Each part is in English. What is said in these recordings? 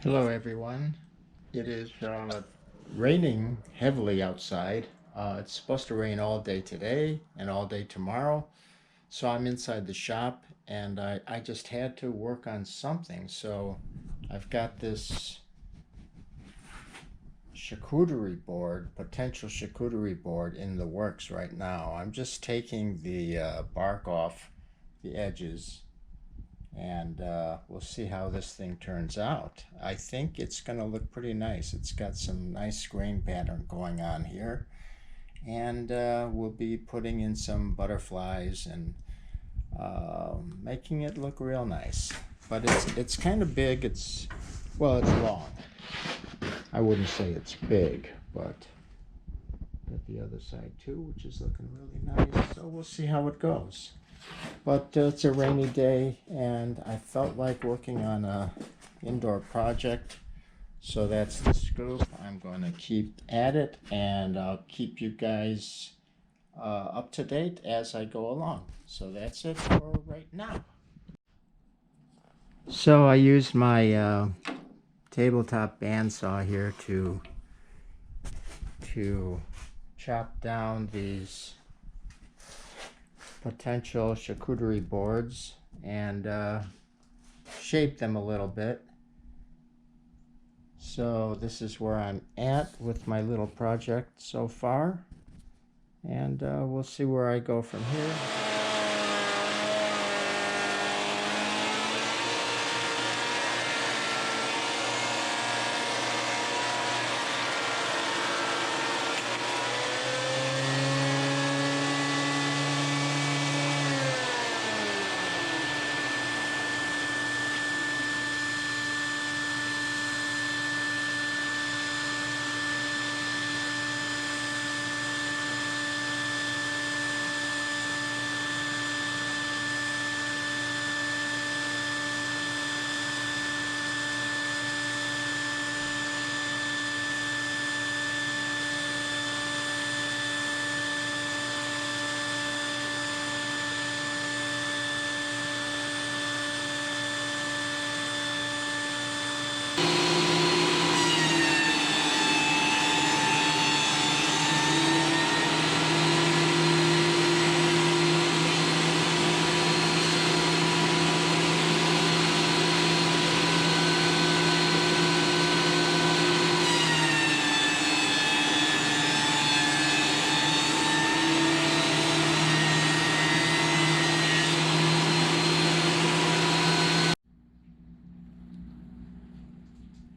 Hello everyone. It is raining heavily outside. It's supposed to rain all day today and all day tomorrow. So I'm inside the shop and I just had to work on something. So I've got this charcuterie board, potential charcuterie board in the works right now. I'm just taking the bark off the edges and we'll see how this thing turns out. I think it's going to look pretty nice. It's got some nice grain pattern going on here, and we'll be putting in some butterflies and making it look real nice. But it's kind of big. It's long. I wouldn't say it's big, but got the other side too, which is looking really nice. So we'll see how it goes. But it's a rainy day and I felt like working on a indoor project, so that's the scoop. I'm going to keep at it and I'll keep you guys up to date as I go along. So that's it for right now. So I used my tabletop bandsaw here to chop down these potential charcuterie boards and shape them a little bit. So this is where I'm at with my little project so far, and we'll see where I go from here.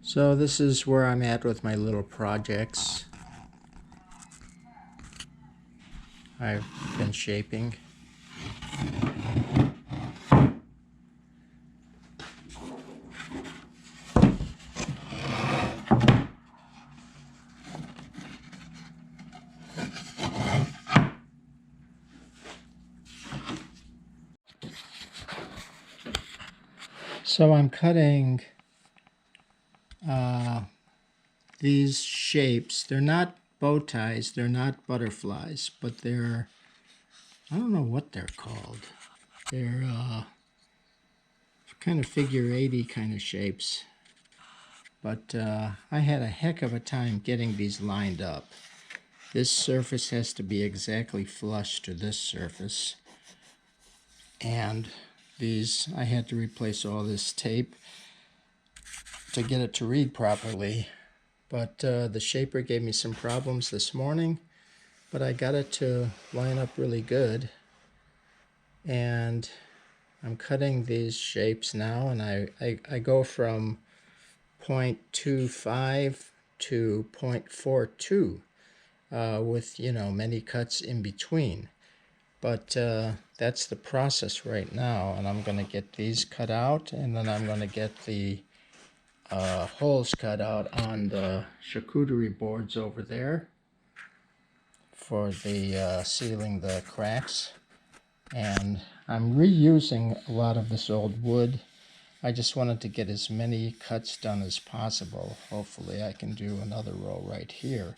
So this is where I'm at with my little projects I've been shaping. So I'm cutting these shapes. They're not bow ties, they're not butterflies, but they're, I don't know what they're called. They're kind of figure 80 kind of shapes. But I had a heck of a time getting these lined up. This surface has to be exactly flush to this surface. And these, I had to replace all this tape to get it to read properly. But the shaper gave me some problems this morning, but I got it to line up really good. And I'm cutting these shapes now, and I go from 0.25 to 0.42 with, many cuts in between. But that's the process right now, and I'm going to get these cut out, and then I'm going to get the holes cut out on the charcuterie boards over there for the sealing the cracks. And I'm reusing a lot of this old wood. I just wanted to get as many cuts done as possible. Hopefully I can do another row right here.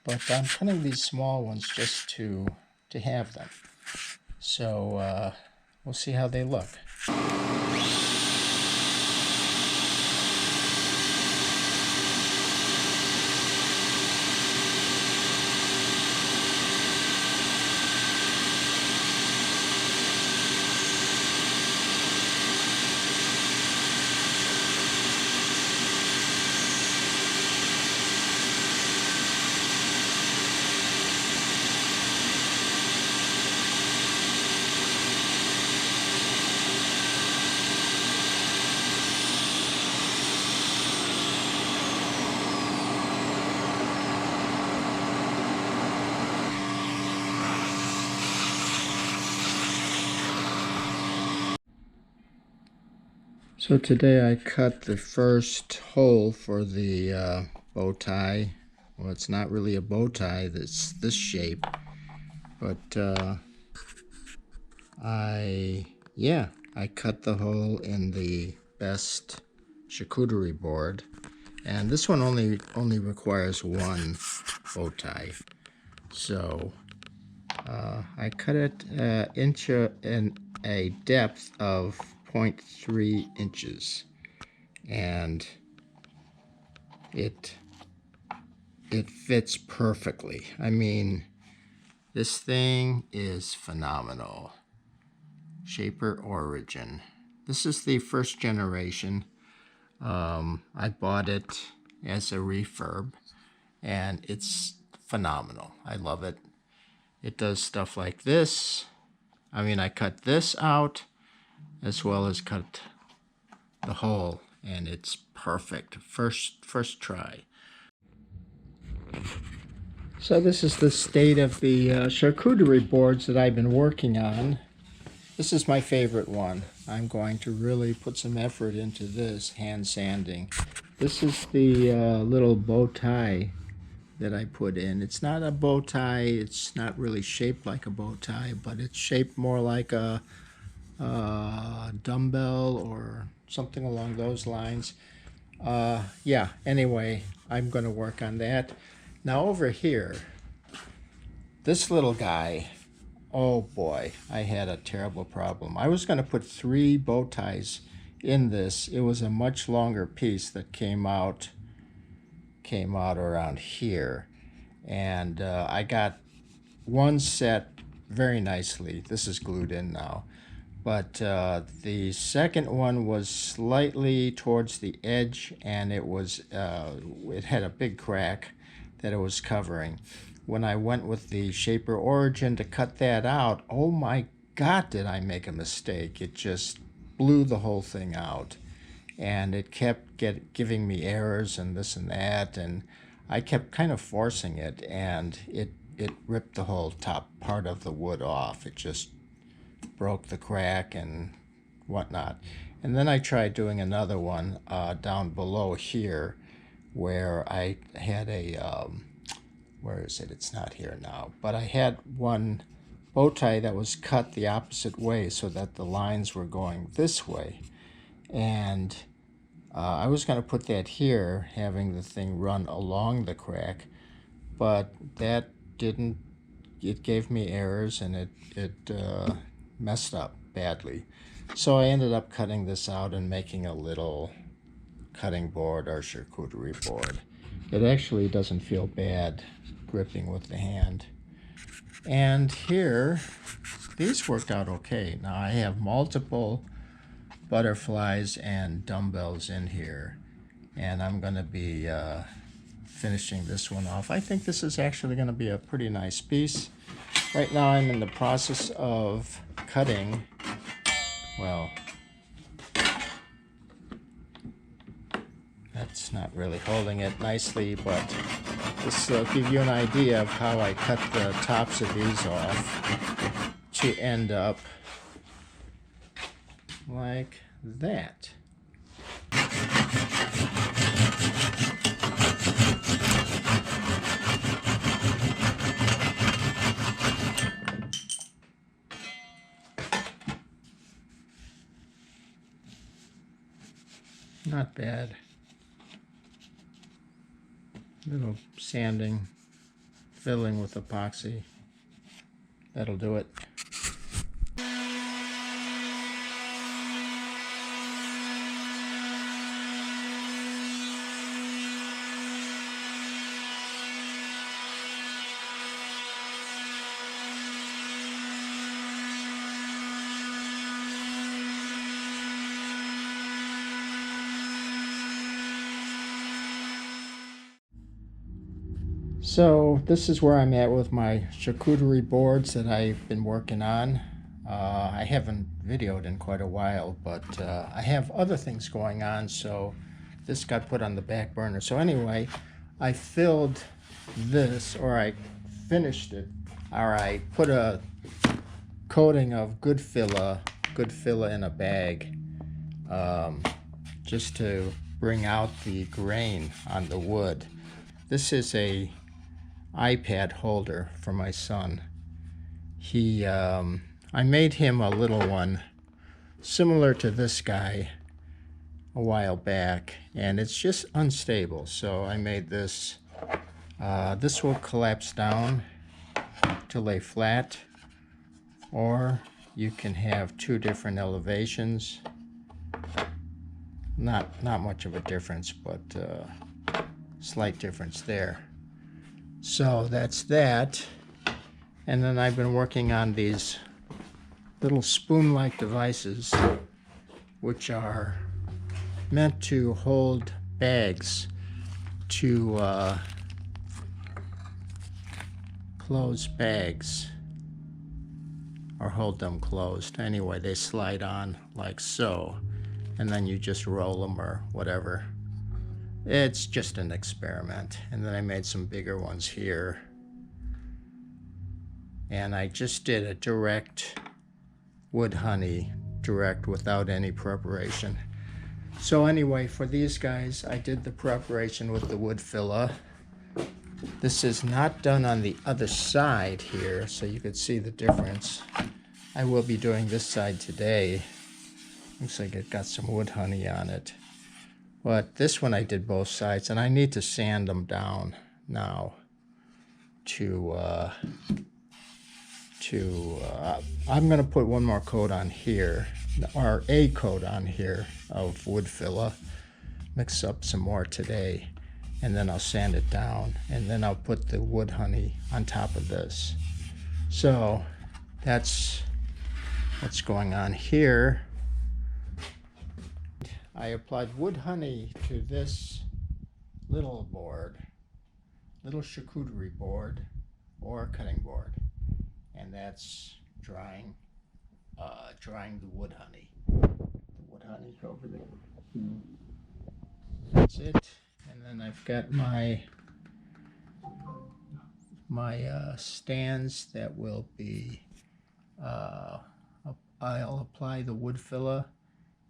But I'm cutting these small ones just to have them. So we'll see how they look. So today I cut the first hole for the bow tie. Well, it's not really a bow tie, it's this shape, but I cut the hole in the best charcuterie board, and this one only requires one bow tie. So I cut it in a depth of 0.3 inches, and it fits perfectly. I mean, this thing is phenomenal. Shaper Origin. This is the first generation. I bought it as a refurb, and it's phenomenal. I love it. It does stuff like this. I mean, I cut this out as well as cut the hole, and it's perfect. First try. So this is the state of the charcuterie boards that I've been working on. This is my favorite one. I'm going to really put some effort into this hand sanding. This is the little bow tie that I put in. It's not a bow tie. It's not really shaped like a bow tie, but it's shaped more like a dumbbell or something along those lines. Yeah, anyway, I'm going to work on that. Now over here, this little guy, oh boy, I had a terrible problem. I was going to put 3 bow ties in this. It was a much longer piece that came out around here, and I got one set very nicely. This is glued in now, but the second one was slightly towards the edge, and it had a big crack that it was covering. When I went with the Shaper Origin to cut that out, oh my God, did I make a mistake. It just blew the whole thing out, and it kept giving me errors and this and that, and I kept kind of forcing it, and it ripped the whole top part of the wood off. It just broke the crack and whatnot. And then I tried doing another one down below here, where I had a where is it? It's not here now. But I had one bow tie that was cut the opposite way so that the lines were going this way. And I was going to put that here, having the thing run along the crack, but that didn't. It gave me errors, and it messed up badly. So I ended up cutting this out and making a little cutting board or charcuterie board. It actually doesn't feel bad gripping with the hand. And here, these worked out okay. Now I have multiple butterflies and dumbbells in here, and I'm going to be finishing this one off. I think this is actually going to be a pretty nice piece. Right now I'm in the process of cutting, well, that's not really holding it nicely, but this will give you an idea of how I cut the tops of these off to end up like that. Not bad. Little sanding, filling with epoxy. That'll do it. So this is where I'm at with my charcuterie boards that I've been working on. I haven't videoed in quite a while, but I have other things going on, so this got put on the back burner. So anyway, I filled this, or I finished it, or I put a coating of Goodfilla in a bag just to bring out the grain on the wood. This is a iPad holder for my son. I made him a little one similar to this guy a while back, and it's just unstable, so I made this. This will collapse down to lay flat, or you can have two different elevations. Not much of a difference, but slight difference there. So that's that. And then I've been working on these little spoon-like devices, which are meant to hold bags, to close bags, or hold them closed. Anyway, they slide on like so, and then you just roll them or whatever. It's just an experiment. And then I made some bigger ones here. And I just did a direct wood honey, direct without any preparation. So anyway, for these guys, I did the preparation with the Woodfilla. This is not done on the other side here, so you could see the difference. I will be doing this side today. Looks like it got some wood honey on it. But this one I did both sides, and I need to sand them down now I'm going to put one more coat on here, or a coat on here of Woodfilla, mix up some more today, and then I'll sand it down, and then I'll put the wood honey on top of this. So that's what's going on here. I applied wood honey to this little board, little charcuterie board or cutting board, and that's drying the wood honey. The wood honey over there. That's it. And then I've got my stands that will be. I'll apply the Woodfilla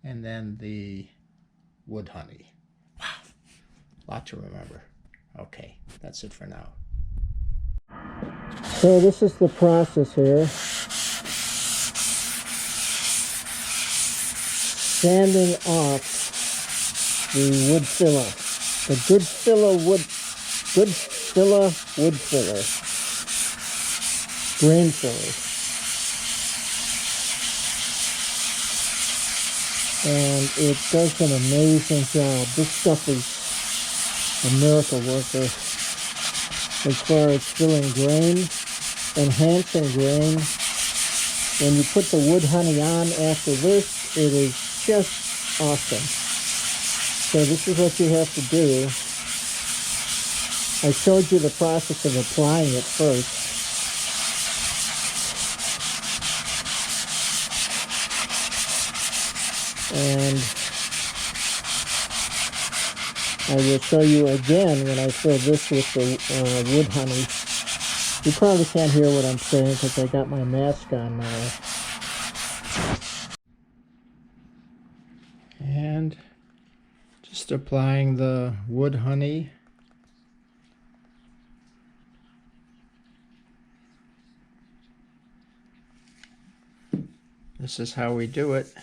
and then the wood honey. Wow, a lot to remember. Okay, that's it for now. So this is the process here. Sanding off the Woodfilla. The Goodfilla wood filler. Grain filler. And it does an amazing job. This stuff is a miracle worker as far as filling grain, enhancing grain. When you put the wood honey on after this, it is just awesome. So this is what you have to do. I showed you the process of applying it first. And I will show you again when I fill this with the wood honey. You probably can't hear what I'm saying because I got my mask on now. And just applying the wood honey. This is how we do it.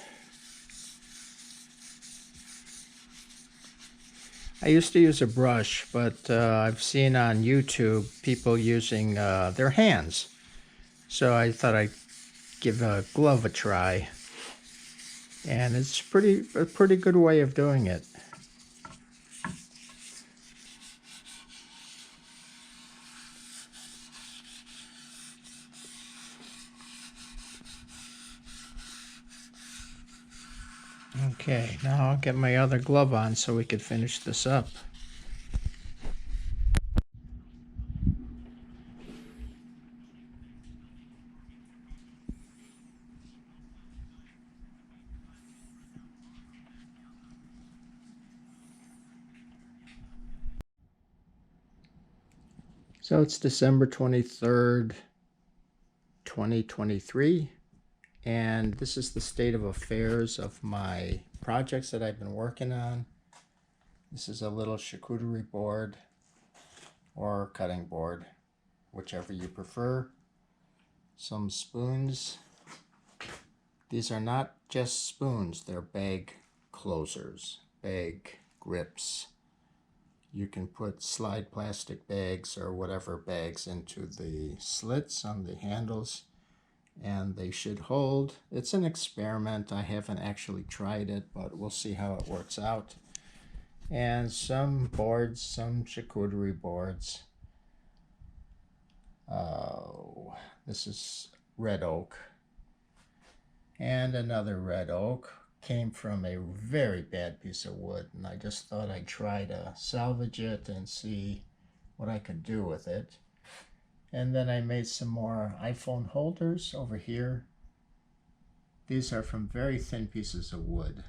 I used to use a brush, but I've seen on YouTube people using their hands. So I thought I'd give a glove a try. And it's a pretty good way of doing it. Okay, now I'll get my other glove on so we could finish this up. So it's December 23rd, 2023, And this is the state of affairs of my projects that I've been working on. This is a little charcuterie board or cutting board, whichever you prefer. Some spoons. These are not just spoons, they're bag closers, bag grips. You can put slide plastic bags or whatever bags into the slits on the handles, and they should hold. It's an experiment. I haven't actually tried it, but we'll see how it works out. And some boards, some charcuterie boards. Oh, this is red oak. And another red oak. Came from a very bad piece of wood, and I just thought I'd try to salvage it and see what I could do with it. And then I made some more iPhone holders over here. These are from very thin pieces of wood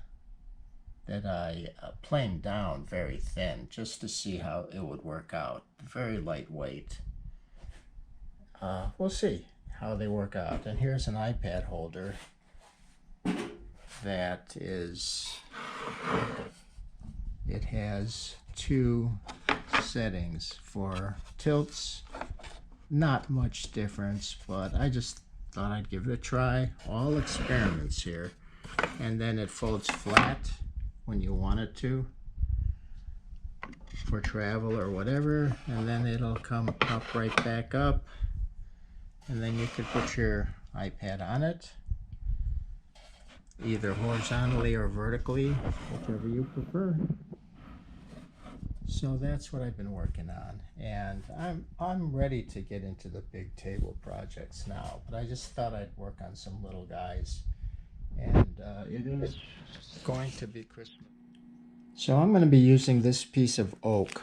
that I planed down very thin just to see how it would work out. Very lightweight. We'll see how they work out. And here's an iPad holder that is, it has two settings for tilts. Not much difference, but I just thought I'd give it a try. All experiments here. And then it folds flat when you want it to for travel or whatever, and then it'll come up right back up, and then you could put your iPad on it, either horizontally or vertically, whichever you prefer. So that's what I've been working on, and I'm ready to get into the big table projects now, but I just thought I'd work on some little guys, and it is going to be Christmas. So I'm going to be using this piece of oak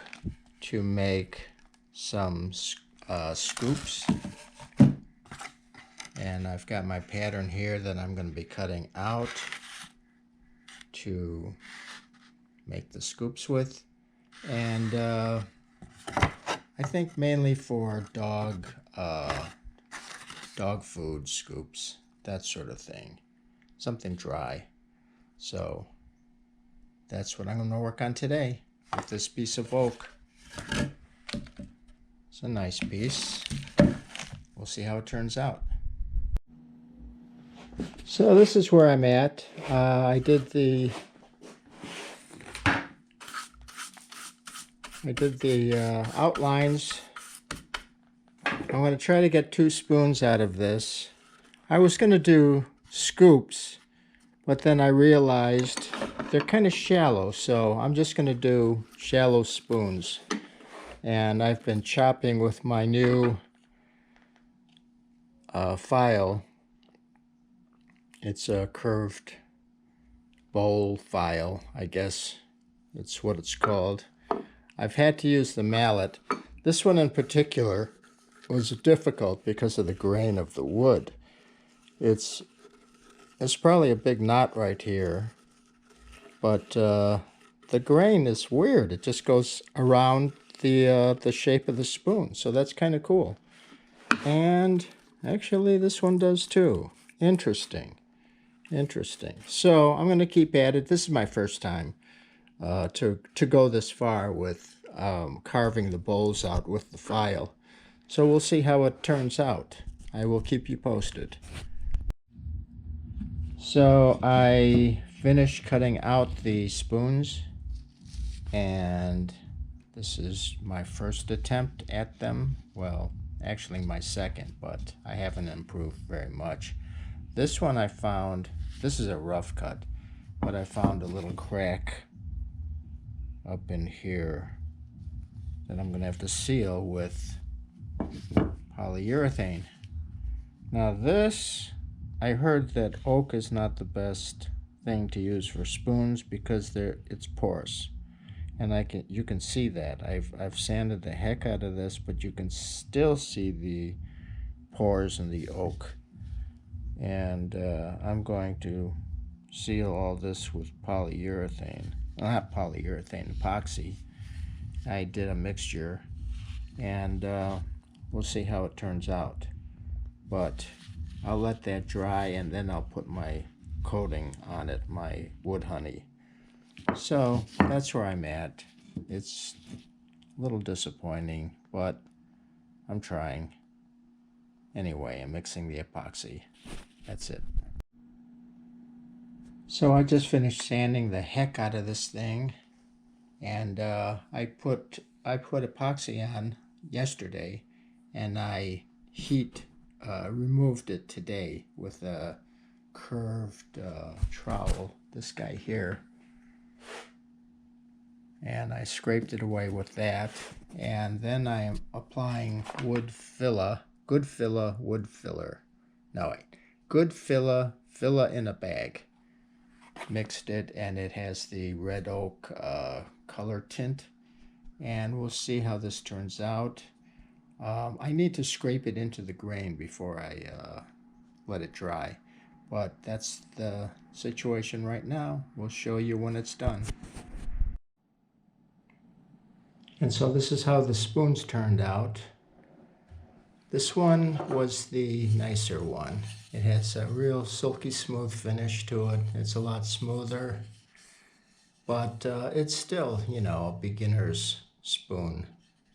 to make some scoops. And I've got my pattern here that I'm going to be cutting out to make the scoops with. And I think mainly for dog food scoops, that sort of thing. Something dry. So that's what I'm going to work on today with this piece of oak. It's a nice piece. We'll see how it turns out. So this is where I'm at. I did the outlines. I'm going to try to get 2 spoons out of this. I was going to do scoops, but then I realized they're kind of shallow, so I'm just going to do shallow spoons. And I've been chopping with my new file. It's a curved bowl file, I guess it's what it's called. I've had to use the mallet. This one in particular was difficult because of the grain of the wood. It's probably a big knot right here, but the grain is weird. It just goes around the shape of the spoon, so that's kind of cool. And actually this one does too. Interesting. So I'm going to keep at it. This is my first time to go this far with carving the bowls out with the file. So we'll see how it turns out. I will keep you posted. So I finished cutting out the spoons, and this is my first attempt at them. Well, actually my second, but I haven't improved very much. This one I found, this is a rough cut, but I found a little crack up in here that I'm going to have to seal with polyurethane. Now this, I heard that oak is not the best thing to use for spoons because it's porous, and you can see that. I've sanded the heck out of this, but you can still see the pores in the oak. And I'm going to seal all this with polyurethane. Well, not polyurethane, epoxy. I did a mixture, and we'll see how it turns out. But I'll let that dry, and then I'll put my coating on it, my wood honey. So that's where I'm at. It's a little disappointing, but I'm trying. Anyway, I'm mixing the epoxy. That's it. So I just finished sanding the heck out of this thing, and I put epoxy on yesterday, and I removed it today with a curved trowel, this guy here, and I scraped it away with that. And then I am applying Goodfilla wood filler. No, wait, Goodfilla Filla in a bag. Mixed it, and it has the red oak color tint, and we'll see how this turns out. I need to scrape it into the grain before I let it dry, but that's the situation right now. We'll show you when it's done. And so this is how the spoons turned out. This one was the nicer one. It has a real silky smooth finish to it. It's a lot smoother, but it's still, you know, a beginner's spoon.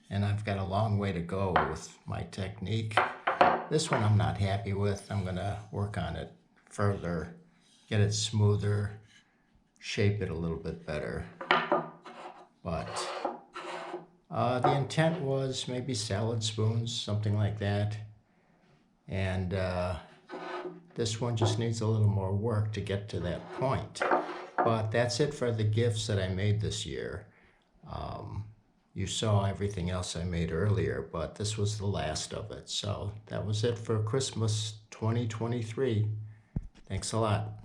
And I've got a long way to go with my technique. This one I'm not happy with. I'm gonna work on it further, get it smoother, shape it a little bit better. But the intent was maybe salad spoons, something like that. And this one just needs a little more work to get to that point. But that's it for the gifts that I made this year. You saw everything else I made earlier, but this was the last of it. So that was it for Christmas 2023. Thanks a lot.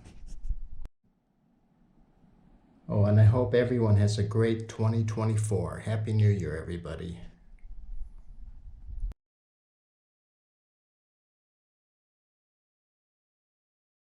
Oh, and I hope everyone has a great 2024. Happy New Year, everybody.